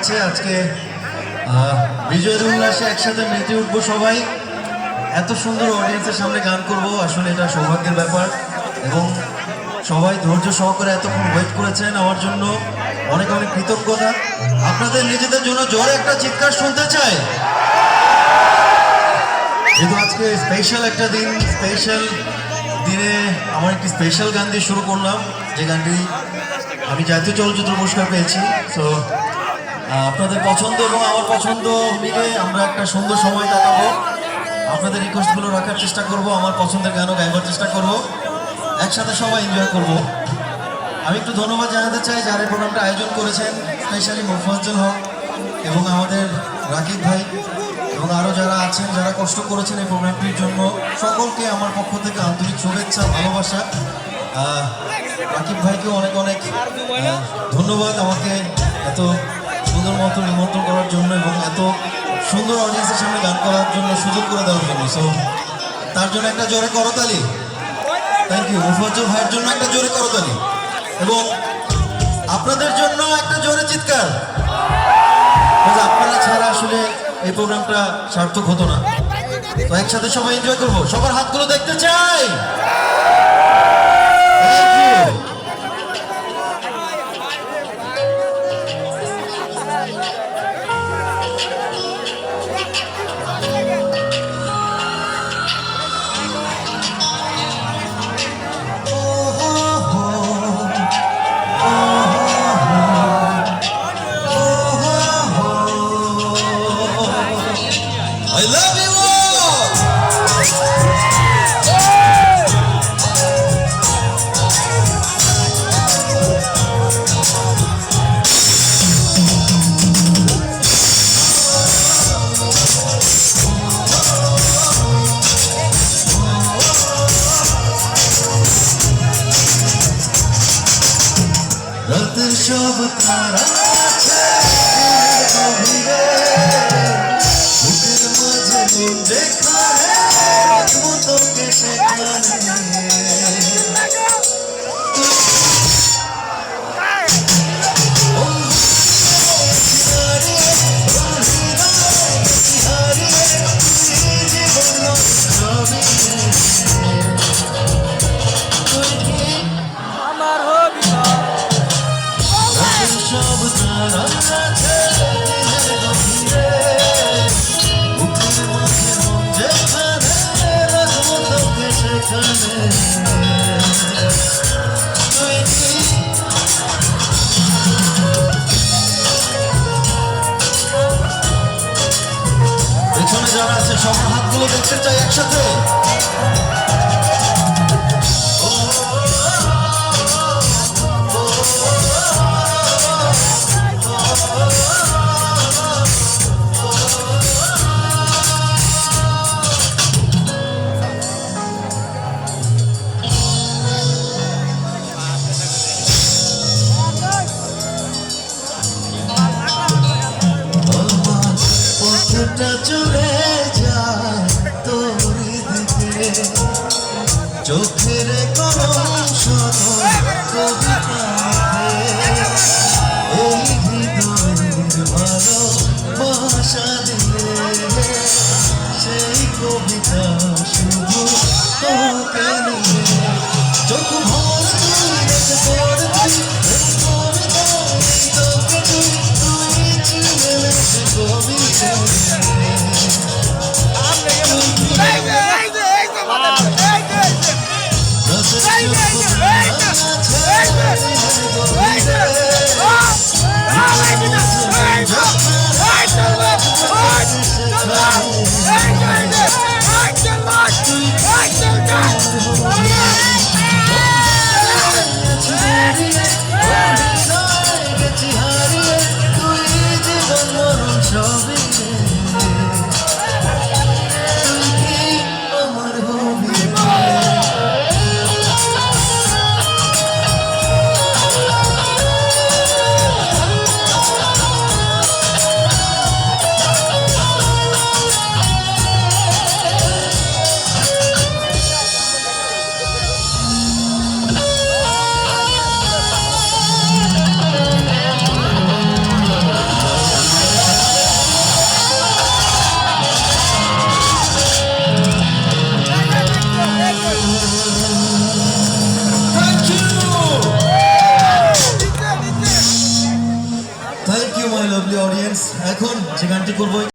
লাগছে আজকে বিজয়ের উল্লাসে একসাথে মেতে উঠবো সবাই। এত সুন্দর অডিয়েন্সের সামনে গান করব, আসলে এটা সৌভাগ্যের ব্যাপার। এবং সবাই ধৈর্য সহকারে এতক্ষণ ওয়েট করেছেন আমার জন্য, অনেক অনেক কৃতজ্ঞতা। আপনাদের নিজেদের জন্য জোরে একটা চিৎকার শুনতে চাই। যেহেতু আজকে স্পেশাল একটা দিন, স্পেশাল দিনে আমার একটি স্পেশাল গান দিয়ে শুরু করলাম, যে গানটি আমি জাতীয় চলচ্চিত্র পুরস্কার পেয়েছি। সো আপনাদের পছন্দ এবং আমার পছন্দ মিলে আমরা একটা সুন্দর সময় কাটাবো। আপনাদের রিকোয়েস্টগুলো রাখার চেষ্টা করব, আমার পছন্দের গানও গাইবার চেষ্টা করব, একসাথে সবাই এনজয় করব। আমি একটু ধন্যবাদ জানাতে চাই যারা এই প্রোগ্রামটা আয়োজন করেছেন, স্পেশালি মোফাজ্জল হক এবং আমাদের রাকিব ভাই এবং আরও যারা আছেন যারা কষ্ট করেছেন এই প্রোগ্রামটির জন্য। সকলকে আমার পক্ষ থেকে আন্তরিক শুভেচ্ছা, ভালোবাসা। রাকিব ভাইকেও অনেক অনেক ধন্যবাদ আমাকে এত সুন্দর মতো নিমন্ত্রণ করার জন্য এবং এত সুন্দর অডিয়েন্সের সামনে গান করার জন্য সুযোগ করে দেওয়ার জন্য। সো তার জন্য একটা জোরে করতালি। Thank you. মোফাজ্জল ভাইয়ের জন্য একটা জোরে করতালি এবং আপনাদের জন্য একটা জোরে চিৎকার। আপনারা ছাড়া আসলে এই প্রোগ্রামটা সার্থক হতো না। তো একসাথে সবাই এনজয় করবো, সবার হাতগুলো দেখতে চাই। I love you all! রাতের সব তারা আছে গভীরে, বুকের মাঝে মন যেখানে রাখবো তোকে সেখানে। সব তারা আছে গভীরে, বুকের মাঝে মন যেখানে রাখবো তোকে সেখানে। পেছনে যারা আছে সবার হাতগুলো দেখতে চাই একসাথে। পথটা চলে যায় তোর দিকে, চোখের কলম শত কবিতা, এই হৃদয়ের ভালোবাসা দিয়ে সেই কবিতা শুধু তোকে নিয়ে। চোখ ভর তুই রেখে পড় তুই তোকে তুই চিনে সে কবিতা। লাভলি অডিয়েন্স, এখন যে গানটি করবো